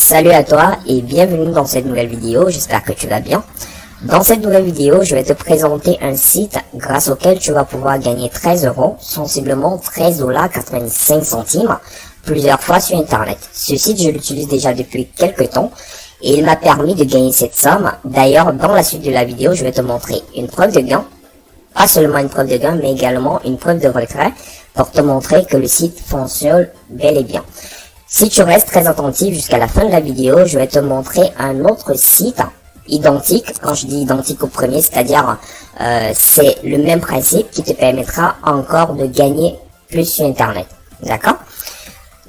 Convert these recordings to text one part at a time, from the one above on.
Salut à toi et bienvenue dans cette nouvelle vidéo, j'espère que tu vas bien. Dans cette nouvelle vidéo, je vais te présenter un site grâce auquel tu vas pouvoir gagner 13 €, sensiblement 13,85 $, plusieurs fois sur internet. Ce site, je l'utilise déjà depuis quelques temps et il m'a permis de gagner cette somme. D'ailleurs, dans la suite de la vidéo, je vais te montrer une preuve de gain. Pas seulement une preuve de gain, mais également une preuve de retrait pour te montrer que le site fonctionne bel et bien. Si tu restes très attentif jusqu'à la fin de la vidéo, je vais te montrer un autre site identique. Quand je dis identique au premier, c'est-à-dire c'est le même principe qui te permettra encore de gagner plus sur internet. D'accord?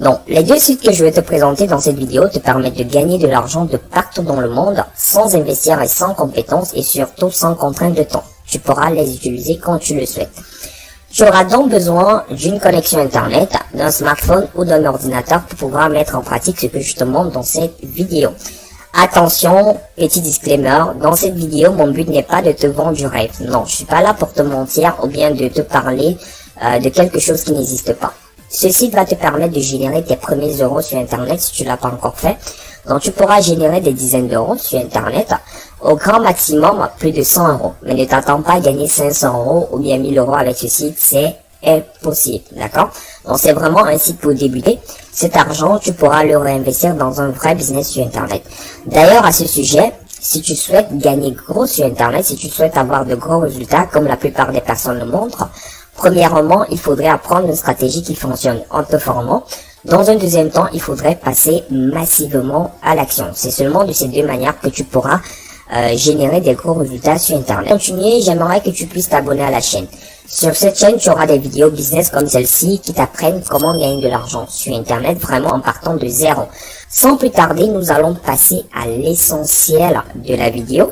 Donc, les deux sites que je vais te présenter dans cette vidéo te permettent de gagner de l'argent de partout dans le monde sans investir et sans compétences et surtout sans contrainte de temps. Tu pourras les utiliser quand tu le souhaites. Tu auras donc besoin d'une connexion internet, d'un smartphone ou d'un ordinateur pour pouvoir mettre en pratique ce que je te montre dans cette vidéo. Attention, petit disclaimer, dans cette vidéo, mon but n'est pas de te vendre du rêve. Non, je suis pas là pour te mentir ou bien de te parler de quelque chose qui n'existe pas. Ce site va te permettre de générer tes premiers euros sur internet si tu l'as pas encore fait. Donc tu pourras générer des dizaines d'euros sur internet, au grand maximum plus de 100 €. Mais ne t'attends pas à gagner 500 € ou bien 1000 € avec ce site, c'est impossible, d'accord? Donc c'est vraiment un site pour débuter. Cet argent, tu pourras le réinvestir dans un vrai business sur internet. D'ailleurs, à ce sujet, si tu souhaites gagner gros sur internet, si tu souhaites avoir de gros résultats, comme la plupart des personnes le montrent, premièrement, il faudrait apprendre une stratégie qui fonctionne en te formant. Dans un deuxième temps, il faudrait passer massivement à l'action. C'est seulement de ces deux manières que tu pourras générer des gros résultats sur internet. Pour continuer, j'aimerais que tu puisses t'abonner à la chaîne. Sur cette chaîne, tu auras des vidéos business comme celle-ci qui t'apprennent comment gagner de l'argent sur internet vraiment en partant de zéro. Sans plus tarder, nous allons passer à l'essentiel de la vidéo.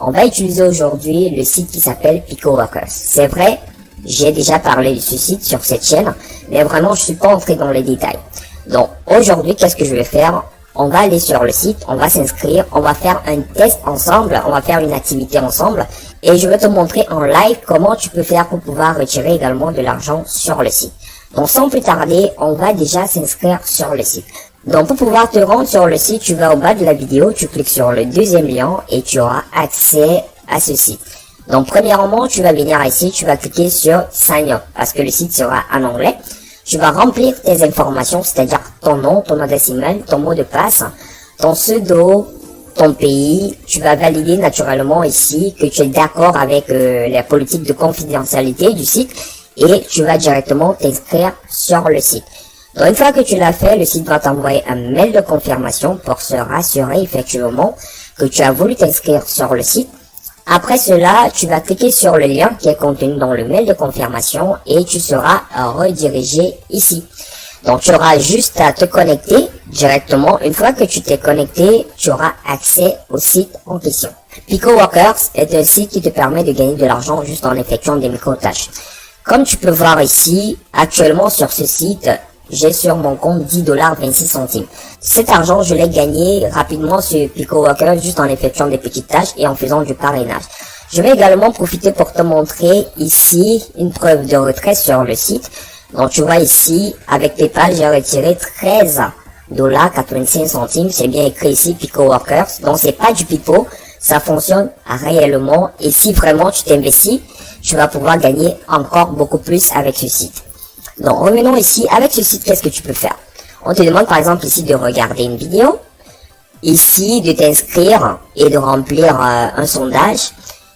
On va utiliser aujourd'hui le site qui s'appelle PicoWorkers. C'est vrai, j'ai déjà parlé de ce site sur cette chaîne, mais vraiment je suis pas entré dans les détails. Donc aujourd'hui, qu'est-ce que je vais faire? On va aller sur le site, on va s'inscrire, on va faire un test ensemble, on va faire une activité ensemble et je vais te montrer en live comment tu peux faire pour pouvoir retirer également de l'argent sur le site. Donc sans plus tarder, on va déjà s'inscrire sur le site. Donc pour pouvoir te rendre sur le site, tu vas au bas de la vidéo, tu cliques sur le deuxième lien et tu auras accès à ce site. Donc premièrement, tu vas venir ici, tu vas cliquer sur Sign Up parce que le site sera en anglais. Tu vas remplir tes informations, c'est-à-dire ton nom, ton adresse email, ton mot de passe, ton pseudo, ton pays. Tu vas valider naturellement ici que tu es d'accord avec la politique de confidentialité du site et tu vas directement t'inscrire sur le site. Donc une fois que tu l'as fait, le site va t'envoyer un mail de confirmation pour se rassurer effectivement que tu as voulu t'inscrire sur le site. Après cela, tu vas cliquer sur le lien qui est contenu dans le mail de confirmation et tu seras redirigé ici. Donc, tu auras juste à te connecter directement. Une fois que tu t'es connecté, tu auras accès au site en question. PicoWorkers est un site qui te permet de gagner de l'argent juste en effectuant des micro-tâches. Comme tu peux voir ici, actuellement sur ce site, j'ai sur mon compte 10,26 $. Cet argent, je l'ai gagné rapidement sur PicoWorkers juste en effectuant des petites tâches et en faisant du parrainage. Je vais également profiter pour te montrer ici une preuve de retrait sur le site. Donc tu vois ici, avec PayPal, j'ai retiré 13,85 $. C'est bien écrit ici PicoWorkers. Donc c'est pas du pipeau, ça fonctionne réellement. Et si vraiment tu t'investis, tu vas pouvoir gagner encore beaucoup plus avec ce site. Donc, revenons ici. Avec ce site, qu'est-ce que tu peux faire? On te demande par exemple ici de regarder une vidéo, ici de t'inscrire et de remplir un sondage.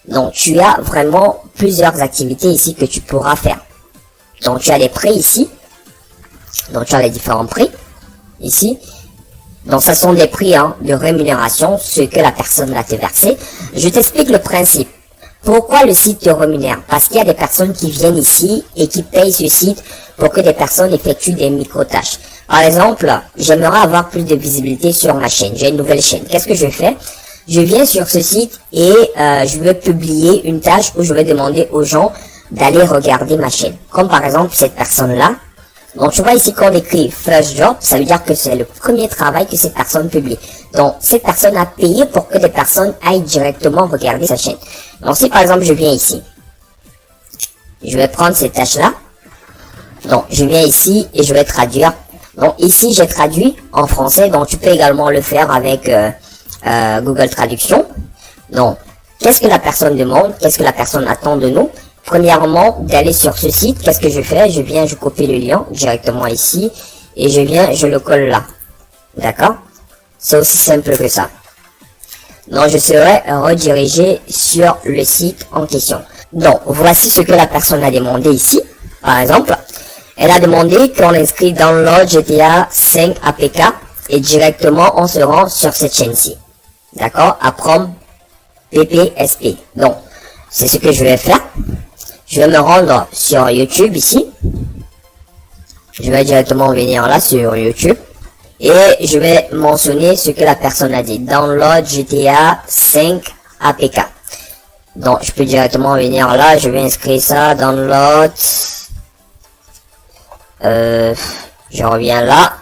Donc, tu as vraiment plusieurs activités ici que tu pourras faire. Donc, tu as les prix ici. Donc, tu as les différents prix ici. Donc, ce sont des prix de rémunération, ce que la personne va te verser. Je t'explique le principe. Pourquoi le site te rémunère? Parce qu'il y a des personnes qui viennent ici et qui payent ce site pour que des personnes effectuent des micro-tâches. Par exemple, j'aimerais avoir plus de visibilité sur ma chaîne. J'ai une nouvelle chaîne. Qu'est-ce que je fais? Je viens sur ce site et je vais publier une tâche où je vais demander aux gens d'aller regarder ma chaîne. Comme par exemple cette personne-là. Donc tu vois ici qu'on écrit First Job, ça veut dire que c'est le premier travail que cette personne publie. Donc cette personne a payé pour que des personnes aillent directement regarder sa chaîne. Donc si par exemple je viens ici, je vais prendre cette tâche-là. Donc je viens ici et je vais traduire Donc ici, j'ai traduit en français, donc tu peux également le faire avec Google Traduction. Donc, qu'est-ce que la personne demande? Qu'est-ce que la personne attend de nous? Premièrement, d'aller sur ce site. Qu'est-ce que je fais? Je copie le lien directement ici et je le colle là. D'accord? C'est aussi simple que ça. Donc, je serai redirigé sur le site en question. Donc, voici ce que la personne a demandé ici. Par exemple, elle a demandé qu'on inscrit Download GTA 5 APK et directement on se rend sur cette chaîne-ci. D'accord? Aprom PPSP. Donc, c'est ce que je vais faire. Je vais me rendre sur YouTube ici. Je vais directement venir là sur YouTube. Et je vais mentionner ce que la personne a dit. Download GTA 5 APK. Donc, je peux directement venir là. Je vais inscrire ça. Download. Je reviens là.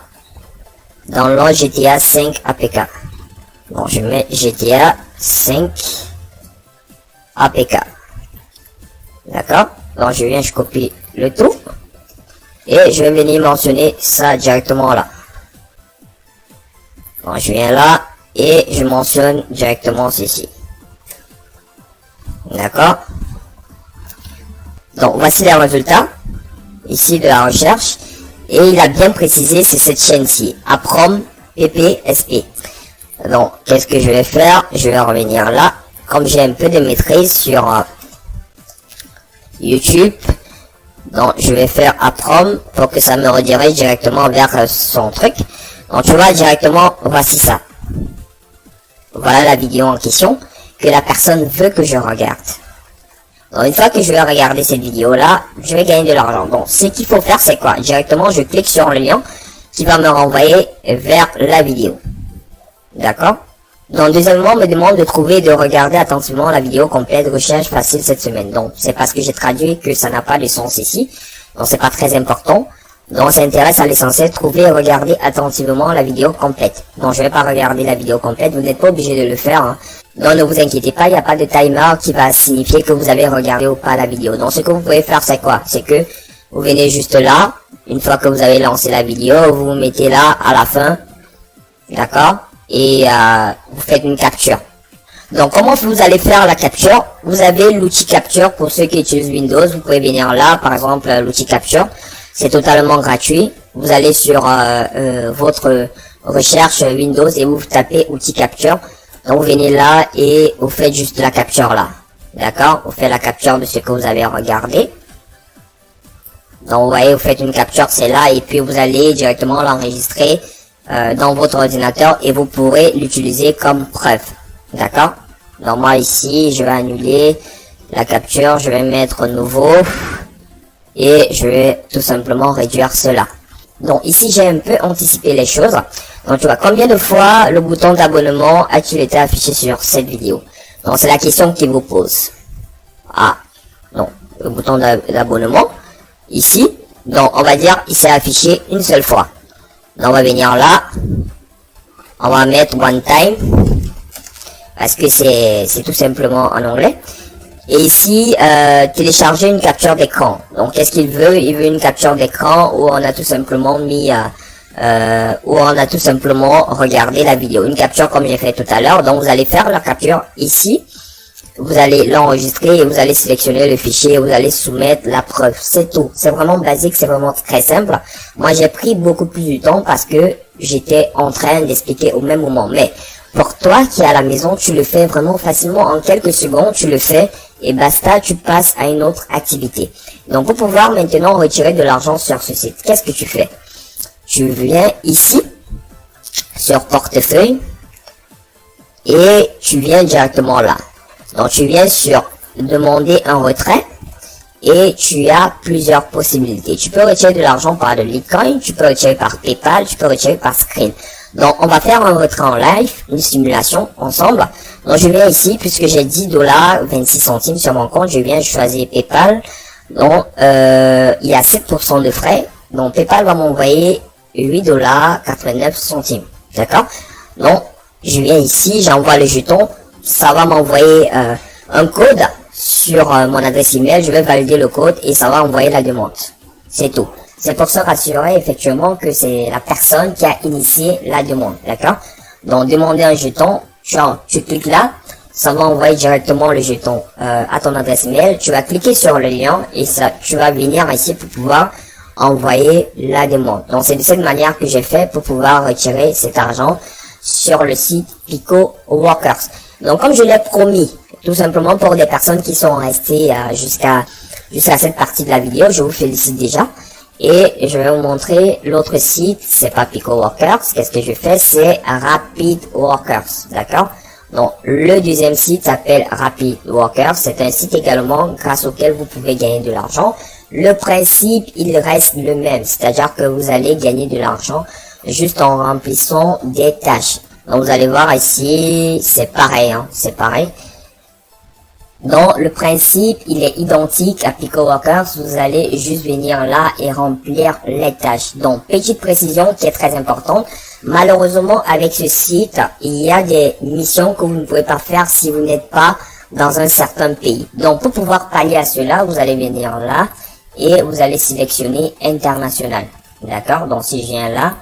Download GTA 5 APK. Bon, je mets GTA 5 APK. D'accord? Donc, je copie le tout. Et je vais venir mentionner ça directement là. Bon, je viens là et je mentionne directement ceci. D'accord? Donc, voici les résultats ici de la recherche. Et il a bien précisé, c'est cette chaîne-ci, Aprom PPSP. Donc, qu'est-ce que je vais faire? Je vais revenir là. Comme j'ai un peu de maîtrise sur YouTube, donc je vais faire Aprom pour que ça me redirige directement vers son truc. Donc, tu vois directement, voici ça. Voilà la vidéo en question que la personne veut que je regarde. Donc, une fois que je vais regarder cette vidéo-là, je vais gagner de l'argent. Donc, ce qu'il faut faire, c'est quoi? Directement, je clique sur le lien qui va me renvoyer vers la vidéo. D'accord? Donc, deuxièmement, on me demande de trouver et de regarder attentivement la vidéo complète, recherche facile cette semaine. Donc, c'est parce que j'ai traduit que ça n'a pas de sens ici. Donc, c'est pas très important. Donc, ça intéresse à l'essentiel, trouver et regarder attentivement la vidéo complète. Donc, je vais pas regarder la vidéo complète, vous n'êtes pas obligé de le faire, hein. Donc, ne vous inquiétez pas, il n'y a pas de timer qui va signifier que vous avez regardé ou pas la vidéo. Donc, ce que vous pouvez faire, c'est quoi? C'est que vous venez juste là, une fois que vous avez lancé la vidéo, vous vous mettez là à la fin, d'accord? Et vous faites une capture. Donc, comment vous allez faire la capture? Vous avez l'outil capture pour ceux qui utilisent Windows. Vous pouvez venir là, par exemple, l'outil capture. C'est totalement gratuit. Vous allez sur votre recherche Windows et vous tapez outil capture. Donc, vous venez là et vous faites juste la capture là. D'accord? Vous faites la capture de ce que vous avez regardé. Donc, vous voyez, vous faites une capture, c'est là. Et puis, vous allez directement l'enregistrer dans votre ordinateur et vous pourrez l'utiliser comme preuve. D'accord? Donc, moi, ici, je vais annuler la capture. Je vais mettre nouveau. Et je vais tout simplement réduire cela. Donc, ici, j'ai un peu anticipé les choses. Donc, tu vois, combien de fois le bouton d'abonnement a-t-il été affiché sur cette vidéo? Donc, c'est la question qu'il vous pose. Ah, non, le bouton d'abonnement, ici. Donc, on va dire, il s'est affiché une seule fois. Donc, on va venir là. On va mettre one time. Parce que c'est tout simplement en anglais. Et ici, télécharger une capture d'écran. Donc, qu'est-ce qu'il veut? Il veut une capture d'écran où on a tout simplement mis... où on a tout simplement regardé la vidéo. Une capture comme j'ai fait tout à l'heure. Donc, vous allez faire la capture ici. Vous allez l'enregistrer et vous allez sélectionner le fichier. Vous allez soumettre la preuve. C'est tout. C'est vraiment basique. C'est vraiment très simple. Moi, j'ai pris beaucoup plus de temps parce que j'étais en train d'expliquer au même moment. Mais pour toi qui est à la maison, tu le fais vraiment facilement. En quelques secondes, tu le fais et basta, tu passes à une autre activité. Donc, pour pouvoir maintenant retirer de l'argent sur ce site, qu'est-ce que tu fais? Tu viens ici, sur portefeuille, et tu viens directement là. Donc, tu viens sur demander un retrait, et tu as plusieurs possibilités. Tu peux retirer de l'argent par de Bitcoin, tu peux retirer par PayPal, tu peux retirer par Screen. Donc, on va faire un retrait en live, une simulation ensemble. Donc, je viens ici, puisque j'ai 10 $, 26 centimes sur mon compte, je viens choisir PayPal. Donc, il y a 7% de frais. Donc, PayPal va m'envoyer 8 $, 89 centimes. D'accord? Donc, je viens ici, j'envoie le jeton. Ça va m'envoyer un code sur mon adresse email. Je vais valider le code et ça va envoyer la demande. C'est tout. C'est pour se rassurer effectivement que c'est la personne qui a initié la demande, d'accord? Donc demander un jeton, tu cliques là, ça va envoyer directement le jeton à ton adresse mail. Tu vas cliquer sur le lien et ça, tu vas venir ici pour pouvoir envoyer la demande. Donc c'est de cette manière que j'ai fait pour pouvoir retirer cet argent sur le site Pico Workers. Donc comme je l'ai promis, tout simplement pour des personnes qui sont restées jusqu'à cette partie de la vidéo, je vous félicite déjà. Et je vais vous montrer l'autre site, c'est pas Pico Workers. Qu'est-ce que je fais? C'est Rapid Workers, d'accord? Donc, le deuxième site s'appelle Rapid Workers. C'est un site également grâce auquel vous pouvez gagner de l'argent. Le principe, il reste le même. C'est-à-dire que vous allez gagner de l'argent juste en remplissant des tâches. Donc, vous allez voir ici, c'est pareil, hein, c'est pareil. Donc, le principe, il est identique à Pico Workers. Vous allez juste venir là et remplir les tâches. Donc, petite précision qui est très importante. Malheureusement, avec ce site, il y a des missions que vous ne pouvez pas faire si vous n'êtes pas dans un certain pays. Donc, pour pouvoir pallier à cela, vous allez venir là et vous allez sélectionner international. D'accord? Donc, si je viens là,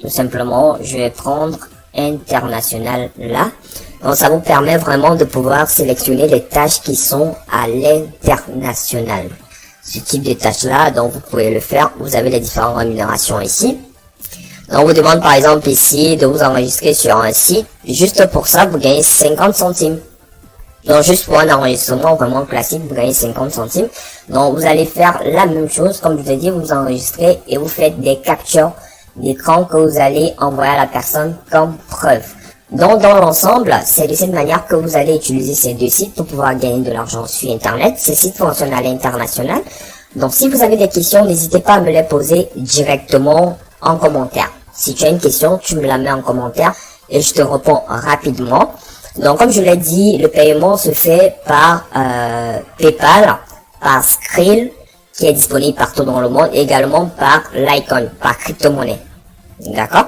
tout simplement, je vais prendre international là. Donc, ça vous permet vraiment de pouvoir sélectionner les tâches qui sont à l'international. Ce type de tâches-là, donc vous pouvez le faire. Vous avez les différentes rémunérations ici. Donc, on vous demande par exemple ici de vous enregistrer sur un site. Juste pour ça, vous gagnez 50 centimes. Donc, juste pour un enregistrement vraiment classique, vous gagnez 50 centimes. Donc, vous allez faire la même chose. Comme je vous ai dit, vous enregistrez et vous faites des captures d'écran que vous allez envoyer à la personne comme preuve. Donc, dans l'ensemble, c'est de cette manière que vous allez utiliser ces deux sites pour pouvoir gagner de l'argent sur Internet. Ces sites fonctionnent à l'international. Donc, si vous avez des questions, n'hésitez pas à me les poser directement en commentaire. Si tu as une question, tu me la mets en commentaire et je te réponds rapidement. Donc, comme je l'ai dit, le paiement se fait par PayPal, par Skrill, qui est disponible partout dans le monde, et également par Litecoin, par crypto-monnaie. D'accord?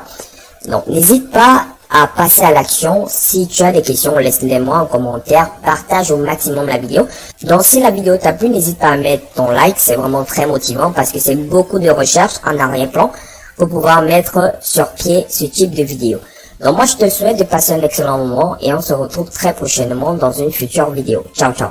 Donc, n'hésite pas à passer à l'action. Si tu as des questions, laisse-les moi en commentaire. Partage au maximum la vidéo. Donc, si la vidéo t'a plu, n'hésite pas à mettre ton like. C'est vraiment très motivant parce que c'est beaucoup de recherche en arrière-plan pour pouvoir mettre sur pied ce type de vidéo. Donc, moi, je te souhaite de passer un excellent moment et on se retrouve très prochainement dans une future vidéo. Ciao, ciao.